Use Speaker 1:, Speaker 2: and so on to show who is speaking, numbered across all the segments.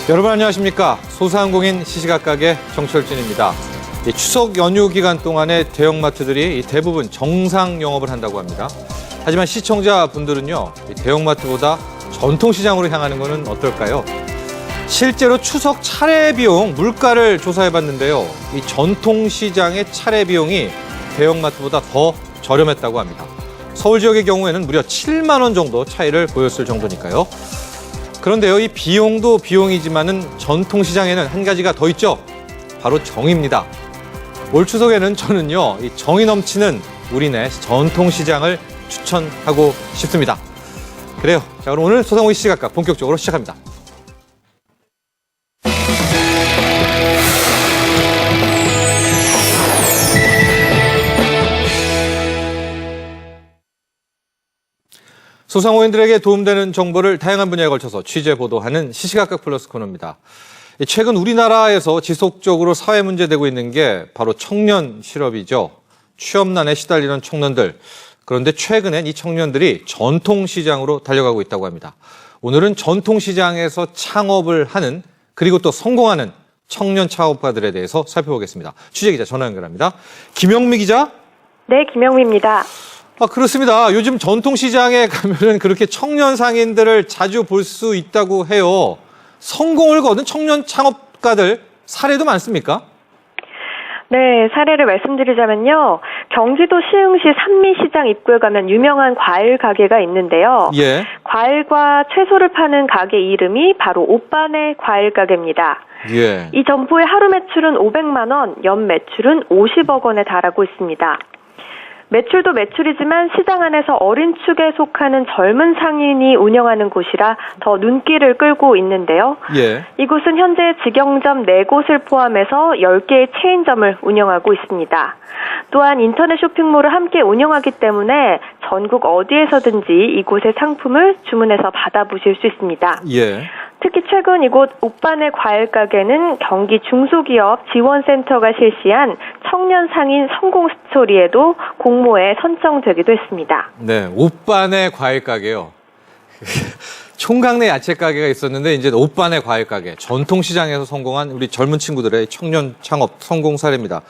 Speaker 1: 여러분 안녕하십니까. 소상공인 시시각각의 정철진입니다. 추석 연휴 기간 동안에 대형마트들이 대부분 정상 영업을 한다고 합니다. 하지만 시청자분들은요, 대형마트보다 전통시장으로 향하는 것은 어떨까요? 실제로 추석 차례 비용 물가를 조사해봤는데요. 이 전통시장의 차례 비용이 대형마트보다 더 저렴했다고 합니다. 서울 지역의 경우에는 무려 7만 원 정도 차이를 보였을 정도니까요. 그런데요, 이 비용도 비용이지만은 전통시장에는 한 가지가 더 있죠. 바로 정입니다. 올 추석에는 저는요, 이 정이 넘치는 우리네 전통시장을 추천하고 싶습니다. 그래요. 자, 그럼 오늘 소상공인 시시각각 본격적으로 시작합니다. 소상공인들에게 도움되는 정보를 다양한 분야에 걸쳐서 취재 보도하는 시시각각 플러스 코너입니다. 최근 우리나라에서 지속적으로 사회 문제되고 있는 게 바로 청년 실업이죠. 취업난에 시달리는 청년들. 그런데 최근엔 이 청년들이 전통시장으로 달려가고 있다고 합니다. 오늘은 전통시장에서 창업을 하는 그리고 또 성공하는 청년 창업가들에 대해서 살펴보겠습니다. 취재기자 전화 연결합니다. 김영미 기자?
Speaker 2: 네, 김영미입니다.
Speaker 1: 그렇습니다. 요즘 전통시장에 가면은 그렇게 청년 상인들을 자주 볼 수 있다고 해요. 성공을 거둔 청년 창업가들 사례도 많습니까?
Speaker 2: 네, 사례를 말씀드리자면요. 경기도 시흥시 산미시장 입구에 가면 유명한 과일 가게가 있는데요.
Speaker 1: 예.
Speaker 2: 과일과 채소를 파는 가게 이름이 바로 오빠네 과일 가게입니다.
Speaker 1: 예.
Speaker 2: 이 점포의 하루 매출은 500만 원, 연 매출은 50억 원에 달하고 있습니다. 매출도 매출이지만 시장 안에서 어린 축에 속하는 젊은 상인이 운영하는 곳이라 더 눈길을 끌고 있는데요.
Speaker 1: 예.
Speaker 2: 이곳은 현재 직영점 4곳을 포함해서 10개의 체인점을 운영하고 있습니다. 또한 인터넷 쇼핑몰을 함께 운영하기 때문에 전국 어디에서든지 이곳의 상품을 주문해서 받아보실 수 있습니다.
Speaker 1: 예.
Speaker 2: 특히 최근 이곳 오빠네 과일 가게는 경기 중소기업 지원센터가 실시한 청년 상인 성공 스토리에도 공모에 선정되기도 했습니다.
Speaker 1: 네, 오빠네 과일 가게요. 총각내 야채 가게가 있었는데 이제 오빠네 과일 가게. 전통시장에서 성공한 우리 젊은 친구들의 청년 창업 성공 사례입니다.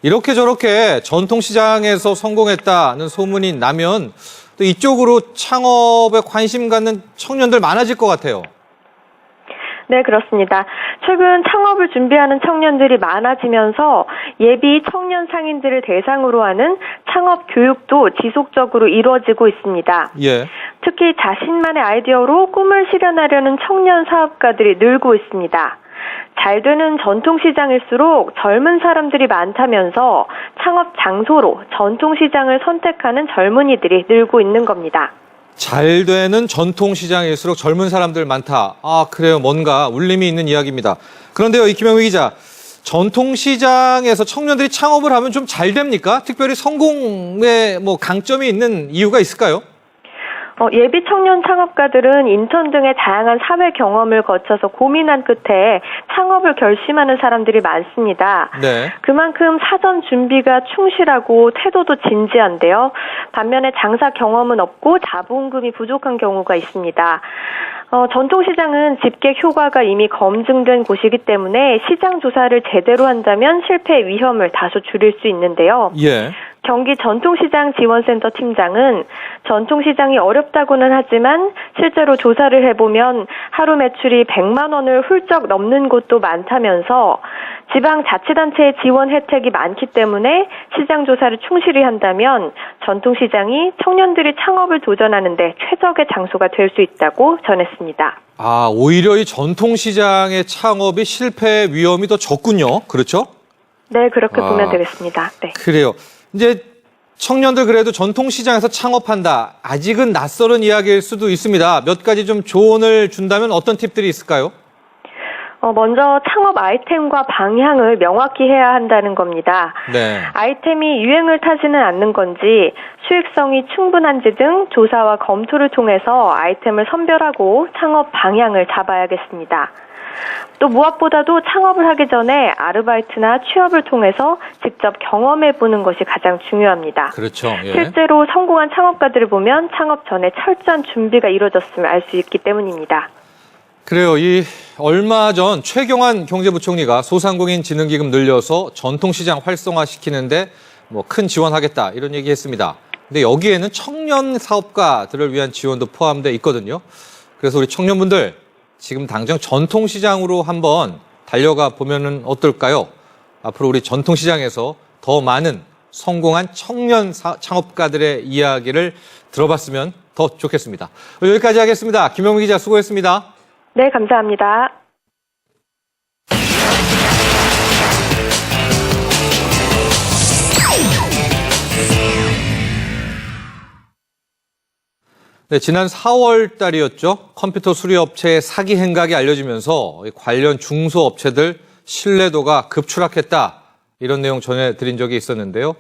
Speaker 1: 이렇게 저렇게 전통시장에서 성공했다는 소문이 나면 또 이쪽으로 창업에 관심 갖는 청년들 많아질 것 같아요.
Speaker 2: 네, 그렇습니다. 최근 창업을 준비하는 청년들이 많아지면서 예비 청년 상인들을 대상으로 하는 창업 교육도 지속적으로 이루어지고 있습니다.
Speaker 1: 예.
Speaker 2: 특히 자신만의 아이디어로 꿈을 실현하려는 청년 사업가들이 늘고 있습니다. 잘 되는 전통시장일수록 젊은 사람들이 많다면서 창업 장소로 전통시장을 선택하는 젊은이들이 늘고 있는 겁니다.
Speaker 1: 잘 되는 전통시장일수록 젊은 사람들 많다. 그래요. 뭔가 울림이 있는 이야기입니다. 그런데요, 이 김영미 기자, 전통시장에서 청년들이 창업을 하면 좀 잘 됩니까? 특별히 성공에 강점이 있는 이유가 있을까요?
Speaker 2: 예비 청년 창업가들은 인턴 등의 다양한 사회 경험을 거쳐서 고민한 끝에 창업을 결심하는 사람들이 많습니다. 네. 그만큼 사전 준비가 충실하고 태도도 진지한데요. 반면에 장사 경험은 없고 자본금이 부족한 경우가 있습니다. 전통시장은 집객 효과가 이미 검증된 곳이기 때문에 시장 조사를 제대로 한다면 실패 위험을 다소 줄일 수 있는데요. 예. 경기 전통시장 지원센터 팀장은 전통시장이 어렵다고는 하지만 실제로 조사를 해보면 하루 매출이 100만 원을 훌쩍 넘는 곳도 많다면서 지방자치단체의 지원 혜택이 많기 때문에 시장 조사를 충실히 한다면 전통시장이 청년들이 창업을 도전하는 데 최적의 장소가 될 수 있다고 전했습니다.
Speaker 1: 오히려 이 전통시장의 창업이 실패 위험이 더 적군요. 그렇죠?
Speaker 2: 네, 그렇게 보면 되겠습니다. 네.
Speaker 1: 그래요. 이제 청년들 그래도 전통시장에서 창업한다. 아직은 낯설은 이야기일 수도 있습니다. 몇 가지 좀 조언을 준다면 어떤 팁들이 있을까요?
Speaker 2: 먼저 창업 아이템과 방향을 명확히 해야 한다는 겁니다. 네. 아이템이 유행을 타지는 않는 건지 수익성이 충분한지 등 조사와 검토를 통해서 아이템을 선별하고 창업 방향을 잡아야겠습니다. 또 무엇보다도 창업을 하기 전에 아르바이트나 취업을 통해서 직접 경험해보는 것이 가장 중요합니다.
Speaker 1: 그렇죠. 예.
Speaker 2: 실제로 성공한 창업가들을 보면 창업 전에 철저한 준비가 이루어졌음을 알 수 있기 때문입니다.
Speaker 1: 그래요. 이 얼마 전 최경환 경제부총리가 소상공인 진흥기금 늘려서 전통시장 활성화시키는데 뭐 큰 지원하겠다 이런 얘기했습니다. 근데 여기에는 청년 사업가들을 위한 지원도 포함되어 있거든요. 그래서 우리 청년분들 지금 당장 전통시장으로 한번 달려가 보면은 어떨까요? 앞으로 우리 전통시장에서 더 많은 성공한 청년 창업가들의 이야기를 들어봤으면 더 좋겠습니다. 여기까지 하겠습니다. 김영미 기자 수고했습니다.
Speaker 2: 네, 감사합니다.
Speaker 1: 네, 지난 4월 달이었죠. 컴퓨터 수리업체의 사기 행각이 알려지면서 관련 중소업체들 신뢰도가 급추락했다. 이런 내용 전해드린 적이 있었는데요.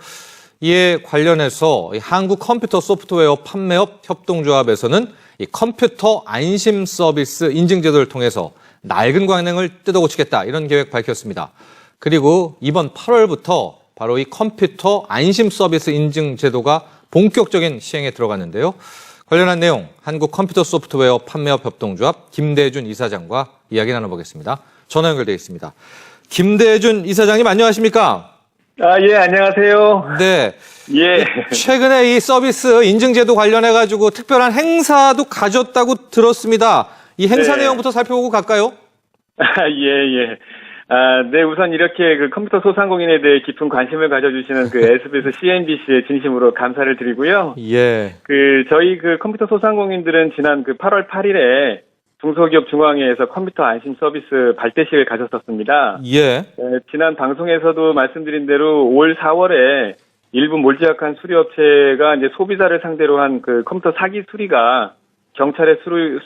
Speaker 1: 이에 관련해서 한국 컴퓨터 소프트웨어 판매업 협동조합에서는 이 컴퓨터 안심 서비스 인증제도를 통해서 낡은 관행을 뜯어고치겠다. 이런 계획 밝혔습니다. 그리고 이번 8월부터 바로 이 컴퓨터 안심 서비스 인증제도가 본격적인 시행에 들어갔는데요. 관련한 내용 한국 컴퓨터 소프트웨어 판매업 협동조합 김대준 이사장과 이야기 나눠보겠습니다. 전화 연결되어 있습니다. 김대준 이사장님 안녕하십니까?
Speaker 3: 예, 안녕하세요.
Speaker 1: 네.
Speaker 3: 예.
Speaker 1: 최근에 이 서비스 인증제도 관련해가지고 특별한 행사도 가졌다고 들었습니다. 이 행사
Speaker 3: 네.
Speaker 1: 내용부터 살펴보고 갈까요?
Speaker 3: 예. 네, 우선 이렇게 그 컴퓨터 소상공인에 대해 깊은 관심을 가져주시는 그 SBS CNBC에 진심으로 감사를 드리고요.
Speaker 1: 예.
Speaker 3: 저희 그 컴퓨터 소상공인들은 지난 그 8월 8일에 중소기업 중앙회에서 컴퓨터 안심 서비스 발대식을 가졌었습니다.
Speaker 1: 예.
Speaker 3: 지난 방송에서도 말씀드린 대로 올 4월에 일부 몰지각한 수리업체가 이제 소비자를 상대로 한 그 컴퓨터 사기 수리가 경찰의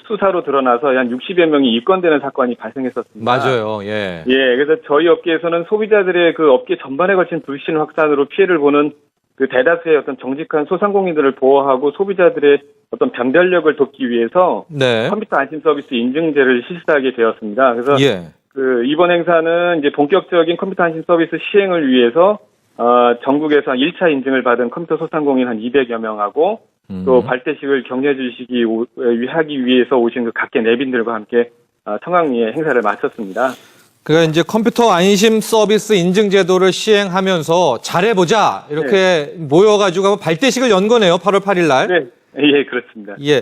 Speaker 3: 수사로 드러나서 한 60여 명이 입건되는 사건이 발생했었습니다.
Speaker 1: 맞아요. 예.
Speaker 3: 그래서 저희 업계에서는 소비자들의 그 업계 전반에 걸친 불신 확산으로 피해를 보는 그 대다수의 어떤 정직한 소상공인들을 보호하고 소비자들의 어떤 변별력을 돕기 위해서
Speaker 1: 네.
Speaker 3: 컴퓨터 안심 서비스 인증제를 실시하게 되었습니다. 그래서
Speaker 1: 예.
Speaker 3: 그 이번 행사는 이제 본격적인 컴퓨터 안심 서비스 시행을 위해서 전국에서 1차 인증을 받은 컴퓨터 소상공인 한 200여 명하고 또 발대식을 격려해 주시기 하기 위해서 오신 그 각계 내빈들과 함께 청강리에 행사를 마쳤습니다.
Speaker 1: 그러니까 이제 컴퓨터 안심 서비스 인증 제도를 시행하면서 잘해보자 이렇게 모여가지고 발대식을 연 거네요. 8월 8일 날.
Speaker 3: 네, 예, 그렇습니다.
Speaker 1: 예.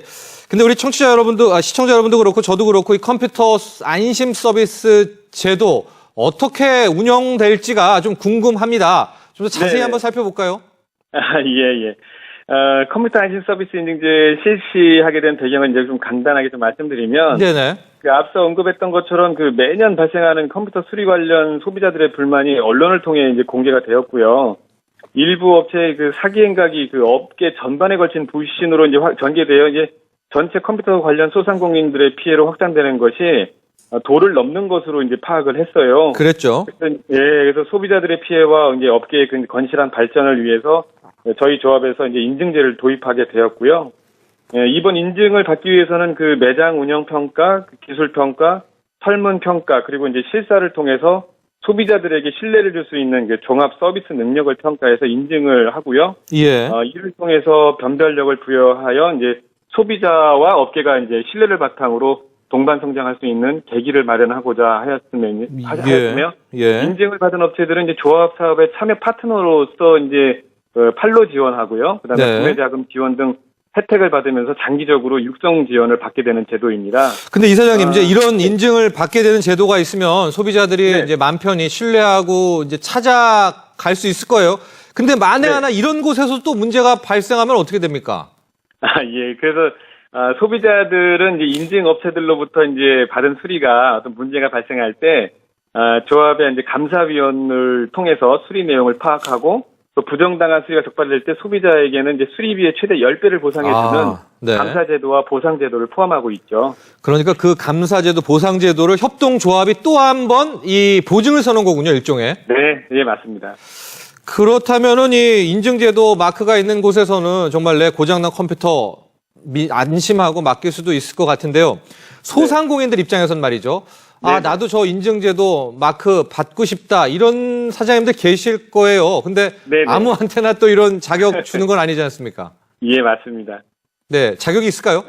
Speaker 1: 근데 우리 청취자 여러분도, 시청자 여러분도 그렇고 저도 그렇고 이 컴퓨터 안심 서비스 제도 어떻게 운영될지가 좀 궁금합니다. 좀 더 자세히
Speaker 3: 네.
Speaker 1: 한번 살펴볼까요?
Speaker 3: 예. 컴퓨터 안심 서비스 인증제 실시하게 된 배경은 이제 좀 간단하게 좀 말씀드리면,
Speaker 1: 네네.
Speaker 3: 그 앞서 언급했던 것처럼 그 매년 발생하는 컴퓨터 수리 관련 소비자들의 불만이 언론을 통해 이제 공개가 되었고요. 일부 업체의 그 사기 행각이 그 업계 전반에 걸친 불신으로 이제 전개되어 이제 전체 컴퓨터 관련 소상공인들의 피해로 확산되는 것이 도를 넘는 것으로 이제 파악을 했어요.
Speaker 1: 그랬죠.
Speaker 3: 그래서 소비자들의 피해와 이제 업계의 그 건실한 발전을 위해서 저희 조합에서 이제 인증제를 도입하게 되었고요. 이번 인증을 받기 위해서는 그 매장 운영 평가, 기술 평가, 설문 평가 그리고 이제 실사를 통해서 소비자들에게 신뢰를 줄 수 있는 그 종합 서비스 능력을 평가해서 인증을 하고요.
Speaker 1: 예.
Speaker 3: 이를 통해서 변별력을 부여하여 이제 소비자와 업계가 이제 신뢰를 바탕으로 동반 성장할 수 있는 계기를 마련하고자 하였으며,
Speaker 1: 예.
Speaker 3: 인증을 받은 업체들은 이제 조합 사업의 참여 파트너로서 이제 판로 지원하고요. 그다음에
Speaker 1: 네.
Speaker 3: 구매자금 지원 등 혜택을 받으면서 장기적으로 육성 지원을 받게 되는 제도입니다.
Speaker 1: 근데 이사장님, 이제 이런 인증을 받게 되는 제도가 있으면 소비자들이
Speaker 3: 네.
Speaker 1: 이제 마음 편히 신뢰하고 이제 찾아갈 수 있을 거예요. 근데 만에
Speaker 3: 네.
Speaker 1: 하나 이런 곳에서 또 문제가 발생하면 어떻게 됩니까?
Speaker 3: 예. 그래서 소비자들은 이제 인증 업체들로부터 이제 받은 수리가 어떤 문제가 발생할 때 조합의 이제 감사위원을 통해서 수리 내용을 파악하고 또 부정당한 수리가 적발될 때 소비자에게는 이제 수리비의 최대 10배를 보상해주는
Speaker 1: 네.
Speaker 3: 감사제도와 보상제도를 포함하고 있죠.
Speaker 1: 그러니까 그 감사제도, 보상제도를 협동조합이 또 한 번 이 보증을 서는 거군요, 일종의.
Speaker 3: 네, 예, 맞습니다.
Speaker 1: 그렇다면은 이 인증제도 마크가 있는 곳에서는 정말 내 고장난 컴퓨터 안심하고 맡길 수도 있을 것 같은데요. 소상공인들 입장에서는 말이죠.
Speaker 3: 네.
Speaker 1: 나도 저 인증제도 마크 받고 싶다. 이런 사장님들 계실 거예요. 근데
Speaker 3: 네네.
Speaker 1: 아무한테나 또 이런 자격 주는 건 아니지 않습니까?
Speaker 3: 예, 맞습니다.
Speaker 1: 네, 자격이 있을까요?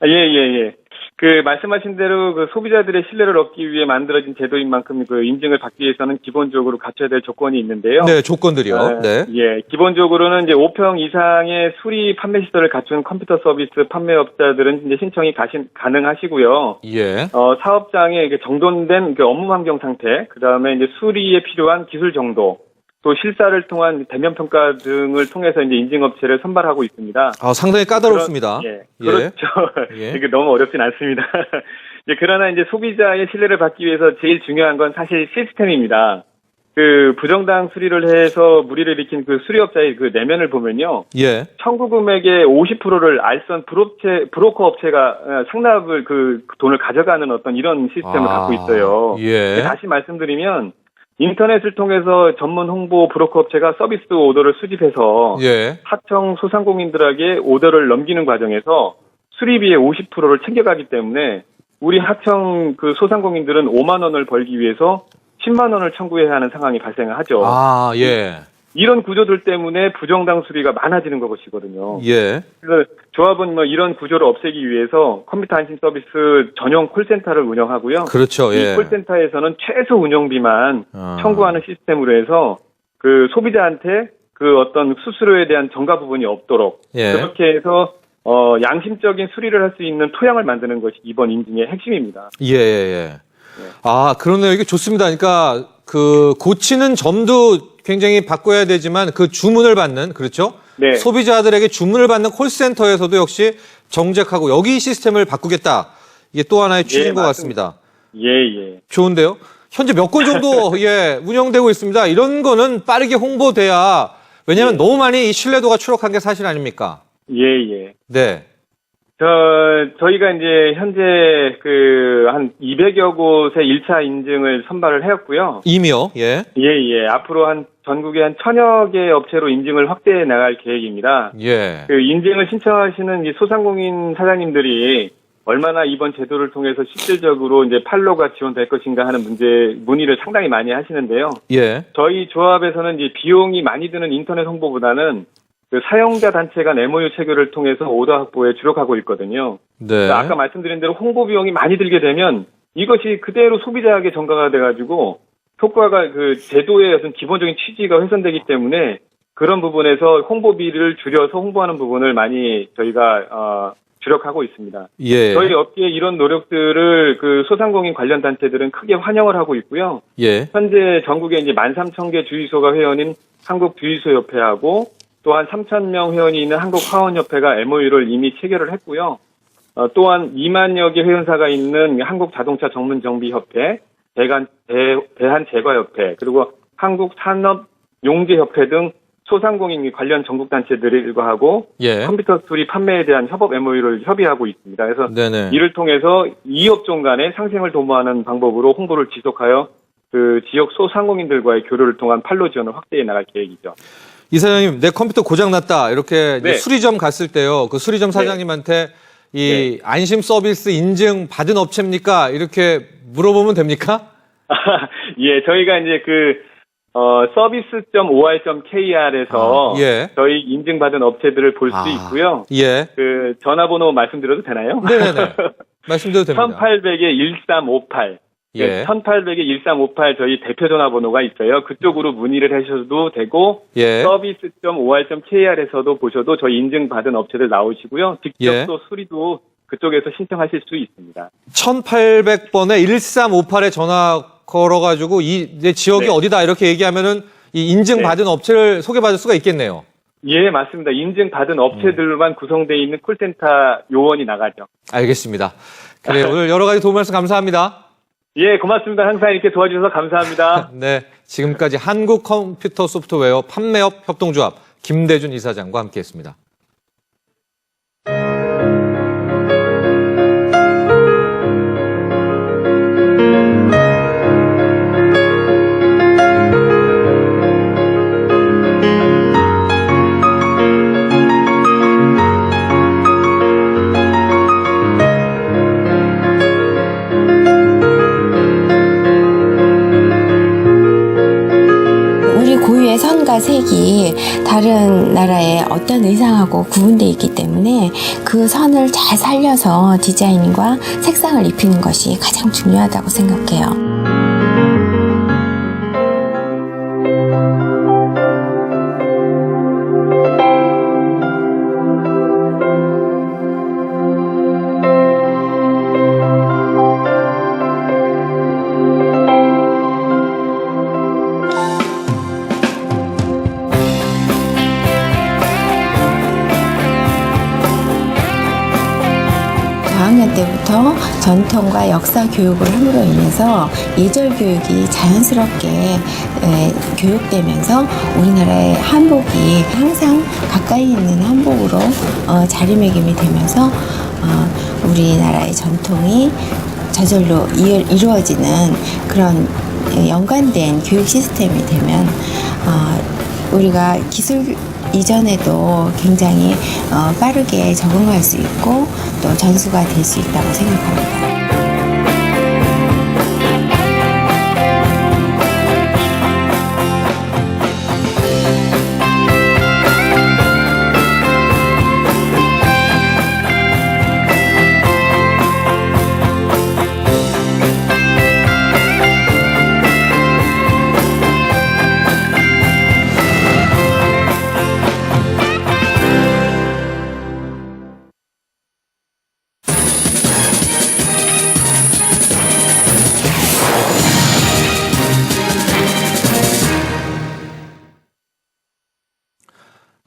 Speaker 3: 예. 그 말씀하신 대로 그 소비자들의 신뢰를 얻기 위해 만들어진 제도인 만큼 그 인증을 받기 위해서는 기본적으로 갖춰야 될 조건이 있는데요.
Speaker 1: 네, 조건들이요. 네.
Speaker 3: 예, 기본적으로는 이제 5평 이상의 수리 판매 시설을 갖춘 컴퓨터 서비스 판매업자들은 이제 신청이 가능하시고요.
Speaker 1: 예.
Speaker 3: 사업장에 이게 정돈된 그 업무 환경 상태, 그다음에 이제 수리에 필요한 기술 정도, 또 실사를 통한 대면 평가 등을 통해서 이제 인증업체를 선발하고 있습니다.
Speaker 1: 상당히 까다롭습니다.
Speaker 3: 그렇죠.
Speaker 1: 예.
Speaker 3: 이게 너무 어렵진 않습니다. 그러나 이제 소비자의 신뢰를 받기 위해서 제일 중요한 건 사실 시스템입니다. 그 부정당 수리를 해서 무리를 일으킨 그 수리업자의 그 내면을 보면요.
Speaker 1: 예.
Speaker 3: 청구 금액의 50%를 알선 브로커 업체가 상납을 그 돈을 가져가는 어떤 이런 시스템을 갖고 있어요.
Speaker 1: 예.
Speaker 3: 다시 말씀드리면 인터넷을 통해서 전문 홍보 브로커 업체가 서비스 오더를 수집해서
Speaker 1: 예.
Speaker 3: 하청 소상공인들에게 오더를 넘기는 과정에서 수리비의 50%를 챙겨가기 때문에 우리 하청 그 소상공인들은 5만 원을 벌기 위해서 10만 원을 청구해야 하는 상황이 발생하죠.
Speaker 1: 예.
Speaker 3: 이런 구조들 때문에 부정당 수리가 많아지는 것이거든요.
Speaker 1: 예.
Speaker 3: 그래서 조합은 뭐 이런 구조를 없애기 위해서 컴퓨터 안심 서비스 전용 콜센터를 운영하고요.
Speaker 1: 그렇죠. 예.
Speaker 3: 이 콜센터에서는 최소 운영비만 청구하는 시스템으로 해서 그 소비자한테 그 어떤 수수료에 대한 전가 부분이 없도록
Speaker 1: 예.
Speaker 3: 그렇게 해서 양심적인 수리를 할 수 있는 토양을 만드는 것이 이번 인증의 핵심입니다.
Speaker 1: 예. 그러네요. 이게 좋습니다. 그러니까 그 고치는 점도 굉장히 바꿔야 되지만 그 주문을 받는, 그렇죠?
Speaker 3: 네.
Speaker 1: 소비자들에게 주문을 받는 콜센터에서도 역시 정책하고 여기 시스템을 바꾸겠다. 이게 또 하나의 취지인 것 같습니다.
Speaker 3: 예.
Speaker 1: 좋은데요? 현재 몇 건 정도 운영되고 있습니다. 이런 거는 빠르게 홍보돼야, 왜냐하면 너무 많이 이 신뢰도가 추락한 게 사실 아닙니까?
Speaker 3: 예.
Speaker 1: 네.
Speaker 3: 저희가 이제 현재 한 200여 곳의 1차 인증을 선발을 해왔고요.
Speaker 1: 이미요? 예.
Speaker 3: 앞으로 전국에 1000여 개 업체로 인증을 확대해 나갈 계획입니다.
Speaker 1: 예.
Speaker 3: 그 인증을 신청하시는 이 소상공인 사장님들이 얼마나 이번 제도를 통해서 실질적으로 이제 판로가 지원될 것인가 하는 문의를 상당히 많이 하시는데요.
Speaker 1: 예.
Speaker 3: 저희 조합에서는 이제 비용이 많이 드는 인터넷 홍보보다는 그 사용자 단체 간 MOU 체결을 통해서 오더 확보에 주력하고 있거든요.
Speaker 1: 네.
Speaker 3: 아까 말씀드린 대로 홍보 비용이 많이 들게 되면 이것이 그대로 소비자에게 전가가 돼가지고 효과가 그 제도의 어떤 기본적인 취지가 훼손되기 때문에 그런 부분에서 홍보비를 줄여서 홍보하는 부분을 많이 저희가 주력하고 있습니다.
Speaker 1: 예.
Speaker 3: 저희 업계의 이런 노력들을 그 소상공인 관련 단체들은 크게 환영을 하고 있고요.
Speaker 1: 예.
Speaker 3: 현재 전국에 이제 13,000개 주유소가 회원인 한국주유소협회하고 또한 3,000명 회원이 있는 한국화원협회가 MOU를 이미 체결을 했고요. 또한 2만여 개 회원사가 있는 한국자동차 전문정비협회, 대한제과협회, 그리고 한국산업용재협회 등 소상공인 관련 전국단체들과 하고 컴퓨터 수리 판매에 대한 협업 MOU를 협의하고 있습니다. 그래서 이를 통해서 이 업종 간의 상생을 도모하는 방법으로 홍보를 지속하여 그 지역 소상공인들과의 교류를 통한 판로 지원을 확대해 나갈 계획이죠.
Speaker 1: 이사장님, 내 컴퓨터 고장났다. 이렇게 수리점 갔을 때요. 그 수리점 사장님한테 안심 서비스 인증 받은 업체입니까? 이렇게 물어보면 됩니까?
Speaker 3: 예, 저희가 이제 service.or.kr에서 저희 인증받은 업체들을 볼 수 있고요.
Speaker 1: 예.
Speaker 3: 그 전화번호 말씀드려도 되나요?
Speaker 1: 네네네. 말씀드려도 됩니다.
Speaker 3: 1800에 1358. 1800에 1358 저희 대표 전화번호가 있어요. 그쪽으로 문의를 하셔도 되고 service.or.kr에서도 보셔도 저희 인증받은 업체들 나오시고요. 직접 또 수리도 그쪽에서 신청하실 수 있습니다.
Speaker 1: 1800번에 1358에 전화 걸어가지고 내 지역이 어디다 이렇게 얘기하면은 이 인증받은 업체를 소개받을 수가 있겠네요.
Speaker 3: 예, 맞습니다. 인증받은 업체들만 구성되어 있는 콜센터 요원이 나가죠.
Speaker 1: 알겠습니다. 그래 오늘 여러 가지 도움 말씀 감사합니다.
Speaker 3: 예, 고맙습니다. 항상 이렇게 도와주셔서 감사합니다.
Speaker 1: 네, 지금까지 한국컴퓨터소프트웨어 판매업 협동조합 김대준 이사장과 함께했습니다.
Speaker 4: 고유의 선과 색이 한복이 다른 나라의 어떤 의상하고 구분되어 있기 때문에 그 선을 잘 살려서 디자인과 색상을 입히는 것이 가장 중요하다고 생각해요. 저학년 때부터 전통과 역사 교육을 함으로 인해서 예절 교육이 자연스럽게 교육되면서 우리나라의 한복이 항상 가까이 있는 한복으로 자리매김이 되면서 우리나라의 전통이 저절로 이루어지는 그런 연관된 교육 시스템이 되면 우리가 기술 이전에도 굉장히 빠르게 적응할 수 있고 또 전수가 될 수 있다고 생각합니다.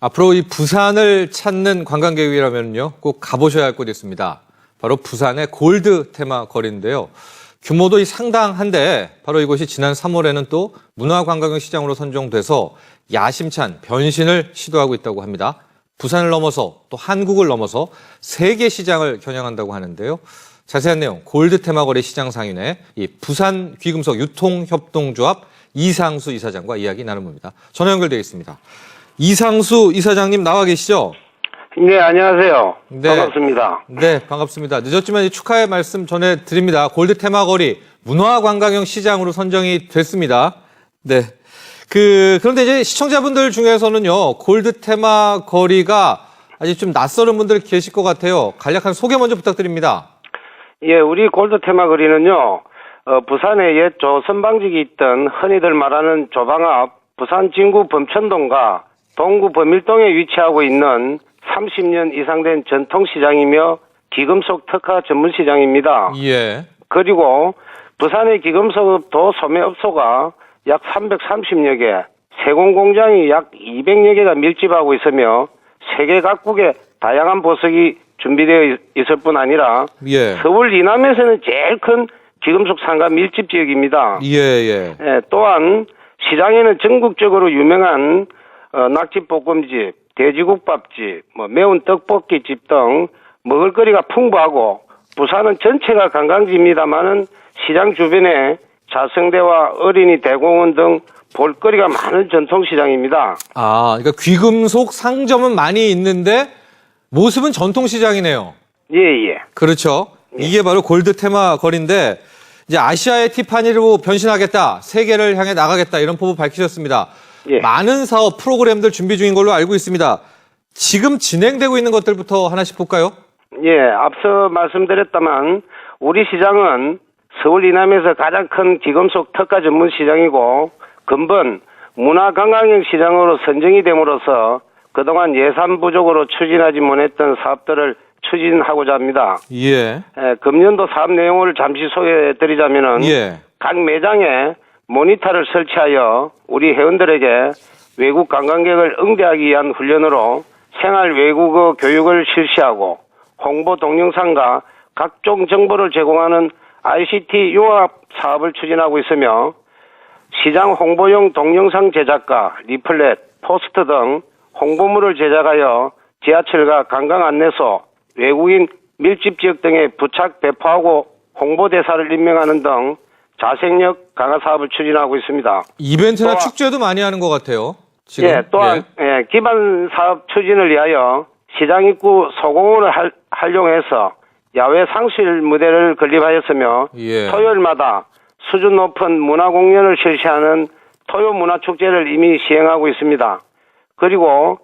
Speaker 1: 앞으로 이 부산을 찾는 관광객이라면요, 꼭 가보셔야 할 곳이 있습니다. 바로 부산의 골드 테마 거리인데요. 규모도 상당한데 바로 이곳이 지난 3월에는 또 문화관광형 시장으로 선정돼서 야심찬 변신을 시도하고 있다고 합니다. 부산을 넘어서 또 한국을 넘어서 세계 시장을 겨냥한다고 하는데요. 자세한 내용 골드 테마 거리 시장 상인회 이 부산 귀금속 유통협동조합 이상수 이사장과 이야기 나눠봅니다. 전화 연결되어 있습니다. 이상수 이사장님 나와 계시죠?
Speaker 5: 네, 안녕하세요.
Speaker 1: 네.
Speaker 5: 반갑습니다.
Speaker 1: 네, 반갑습니다. 늦었지만 축하의 말씀 전해드립니다. 골드 테마거리 문화관광형 시장으로 선정이 됐습니다. 네. 그런데 이제 시청자분들 중에서는요, 골드 테마거리가 아직 좀 낯설은 분들 계실 것 같아요. 간략한 소개 먼저 부탁드립니다.
Speaker 5: 예, 우리 골드 테마거리는요, 부산에 옛 조선방직이 있던 흔히들 말하는 조방 앞 부산 진구 범천동과 동구 범일동에 위치하고 있는 30년 이상 된 전통시장이며 기금속 특화 전문시장입니다.
Speaker 1: 예.
Speaker 5: 그리고 부산의 기금속업도 소매업소가 약 330여 개, 세공공장이 약 200여 개가 밀집하고 있으며 세계 각국의 다양한 보석이 준비되어 있을 뿐 아니라
Speaker 1: 예.
Speaker 5: 서울 이남에서는 제일 큰 기금속 상가 밀집 지역입니다.
Speaker 1: 예.
Speaker 5: 또한 시장에는 전국적으로 유명한 낙지볶음집, 돼지국밥집, 매운 떡볶이집 등 먹을거리가 풍부하고 부산은 전체가 관광지입니다만은 시장 주변에 자성대와 어린이 대공원 등 볼거리가 많은 전통시장입니다.
Speaker 1: 아, 그러니까 귀금속 상점은 많이 있는데 모습은 전통시장이네요.
Speaker 5: 예.
Speaker 1: 그렇죠. 이게 바로 골드 테마 거리인데 이제 아시아의 티파니로 변신하겠다, 세계를 향해 나가겠다 이런 포부 밝히셨습니다.
Speaker 5: 예.
Speaker 1: 많은 사업 프로그램들 준비 중인 걸로 알고 있습니다. 지금 진행되고 있는 것들부터 하나씩 볼까요?
Speaker 5: 예, 앞서 말씀드렸다만 우리 시장은 서울 이남에서 가장 큰 기금속 특화 전문 시장이고 근본 문화관광형 시장으로 선정이 됨으로써 그동안 예산 부족으로 추진하지 못했던 사업들을 추진하고자 합니다.
Speaker 1: 예.
Speaker 5: 금년도 사업 내용을 잠시 소개해드리자면은 각 매장에 모니터를 설치하여 우리 회원들에게 외국 관광객을 응대하기 위한 훈련으로 생활 외국어 교육을 실시하고 홍보 동영상과 각종 정보를 제공하는 ICT 융합 사업을 추진하고 있으며 시장 홍보용 동영상 제작과 리플렛, 포스터 등 홍보물을 제작하여 지하철과 관광 안내소, 외국인 밀집 지역 등에 부착 배포하고 홍보대사를 임명하는 등 자생력 강화 사업을 추진하고 있습니다.
Speaker 1: 이벤트나 축제도 많이 하는 것 같아요. 지금.
Speaker 5: 또한 기반 사업 추진을 위하여 시장 입구 소공원을 활용해서 야외 상실 무대를 건립하였으며 토요일마다 수준 높은 문화 공연을 실시하는 토요 문화축제를 이미 시행하고 있습니다. 그리고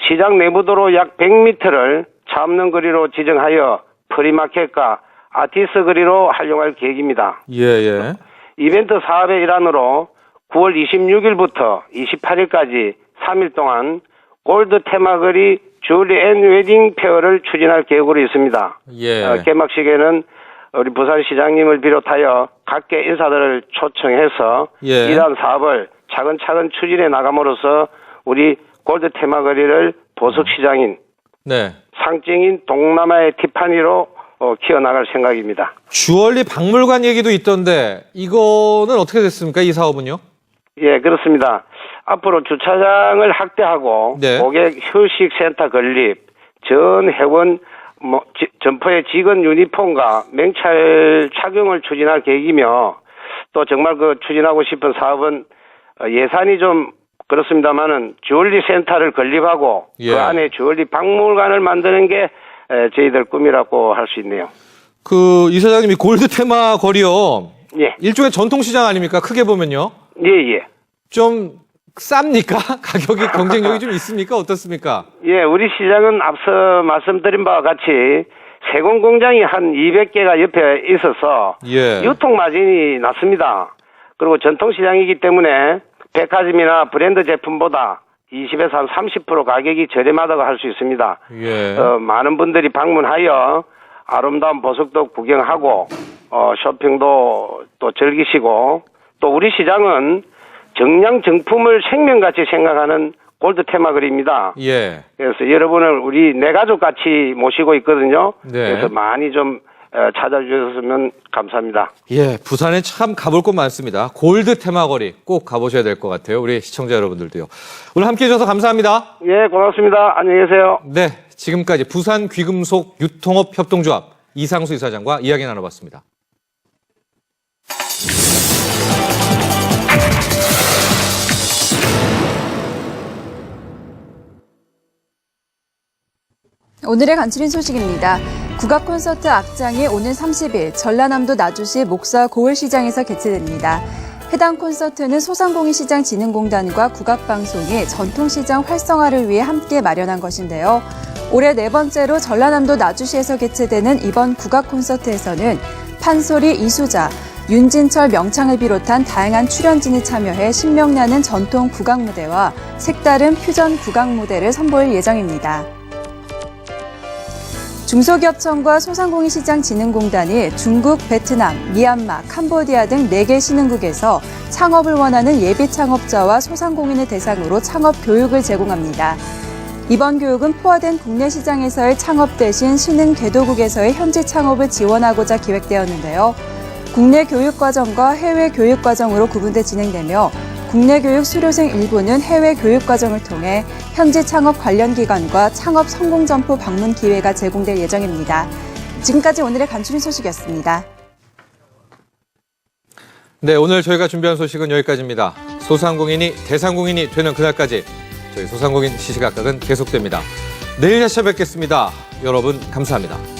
Speaker 5: 시장 내부도로 약 100m를 차 없는 거리로 지정하여 프리마켓과 아티스트 거리로 활용할 계획입니다.
Speaker 1: 예.
Speaker 5: 이벤트 사업의 일환으로 9월 26일부터 28일까지 3일 동안 골드 테마거리 주얼리 앤 웨딩 페어를 추진할 계획으로 있습니다.
Speaker 1: 예.
Speaker 5: 개막식에는 우리 부산시장님을 비롯하여 각계 인사들을 초청해서
Speaker 1: 예.
Speaker 5: 이러한 사업을 차근차근 추진해 나감으로써 우리 골드 테마거리를 보석시장인
Speaker 1: 네.
Speaker 5: 상징인 동남아의 티파니로 키워나갈 생각입니다.
Speaker 1: 주얼리 박물관 얘기도 있던데 이거는 어떻게 됐습니까? 이 사업은요?
Speaker 5: 예, 그렇습니다. 앞으로 주차장을 확대하고
Speaker 1: 네.
Speaker 5: 고객 휴식센터 건립, 전 회원 점포의 직원 유니폼과 명찰 착용을 추진할 계획이며 또 정말 그 추진하고 싶은 사업은 예산이 좀 그렇습니다만은 주얼리 센터를 건립하고
Speaker 1: 예.
Speaker 5: 그 안에 주얼리 박물관을 만드는 게 저희들 꿈이라고 할 수 있네요.
Speaker 1: 그 이사장님이 골드 테마 거리요.
Speaker 5: 예.
Speaker 1: 일종의 전통시장 아닙니까? 크게 보면요.
Speaker 5: 예.
Speaker 1: 좀 쌉니까? 가격이 경쟁력이 좀 있습니까? 어떻습니까?
Speaker 5: 예, 우리 시장은 앞서 말씀드린 바와 같이 세공 공장이 한 200개가 옆에 있어서
Speaker 1: 예.
Speaker 5: 유통 마진이 낮습니다. 그리고 전통 시장이기 때문에 백화점이나 브랜드 제품보다 20에서 한 30% 가격이 저렴하다고 할 수 있습니다.
Speaker 1: 예.
Speaker 5: 많은 분들이 방문하여 아름다운 보석도 구경하고 쇼핑도 또 즐기시고 또 우리 시장은 정량 정품을 생명같이 생각하는 골드 테마거리입니다.
Speaker 1: 예.
Speaker 5: 그래서 여러분을 우리 내 가족같이 모시고 있거든요.
Speaker 1: 네.
Speaker 5: 그래서 많이 좀 찾아주셨으면 감사합니다.
Speaker 1: 예, 부산에 참 가볼 곳 많습니다. 골드 테마거리 꼭 가보셔야 될 것 같아요. 우리 시청자 여러분들도요. 오늘 함께해 주셔서 감사합니다.
Speaker 5: 예, 고맙습니다. 안녕히 계세요.
Speaker 1: 네, 지금까지 부산 귀금속 유통업 협동조합 이상수 이사장과 이야기 나눠봤습니다.
Speaker 6: 오늘의 간추린 소식입니다. 국악 콘서트 악장이 오는 30일 전라남도 나주시 목사 고을시장에서 개최됩니다. 해당 콘서트는 소상공인시장진흥공단과 국악방송이 전통시장 활성화를 위해 함께 마련한 것인데요. 올해 네 번째로 전라남도 나주시에서 개최되는 이번 국악 콘서트에서는 판소리 이수자, 윤진철 명창을 비롯한 다양한 출연진이 참여해 신명나는 전통 국악 무대와 색다른 퓨전 국악 무대를 선보일 예정입니다. 중소기업청과 소상공인시장진흥공단이 중국, 베트남, 미얀마, 캄보디아 등 4개 신흥국에서 창업을 원하는 예비 창업자와 소상공인을 대상으로 창업 교육을 제공합니다. 이번 교육은 포화된 국내 시장에서의 창업 대신 신흥 개도국에서의 현지 창업을 지원하고자 기획되었는데요. 국내 교육과정과 해외 교육과정으로 구분돼 진행되며 국내 교육 수료생 일부는 해외 교육과정을 통해 현지 창업 관련 기관과 창업 성공 점포 방문 기회가 제공될 예정입니다. 지금까지 오늘의 간추린 소식이었습니다.
Speaker 1: 네, 오늘 저희가 준비한 소식은 여기까지입니다. 소상공인이 대상공인이 되는 그날까지 저희 소상공인 시시각각은 계속됩니다. 내일 다시 뵙겠습니다. 여러분 감사합니다.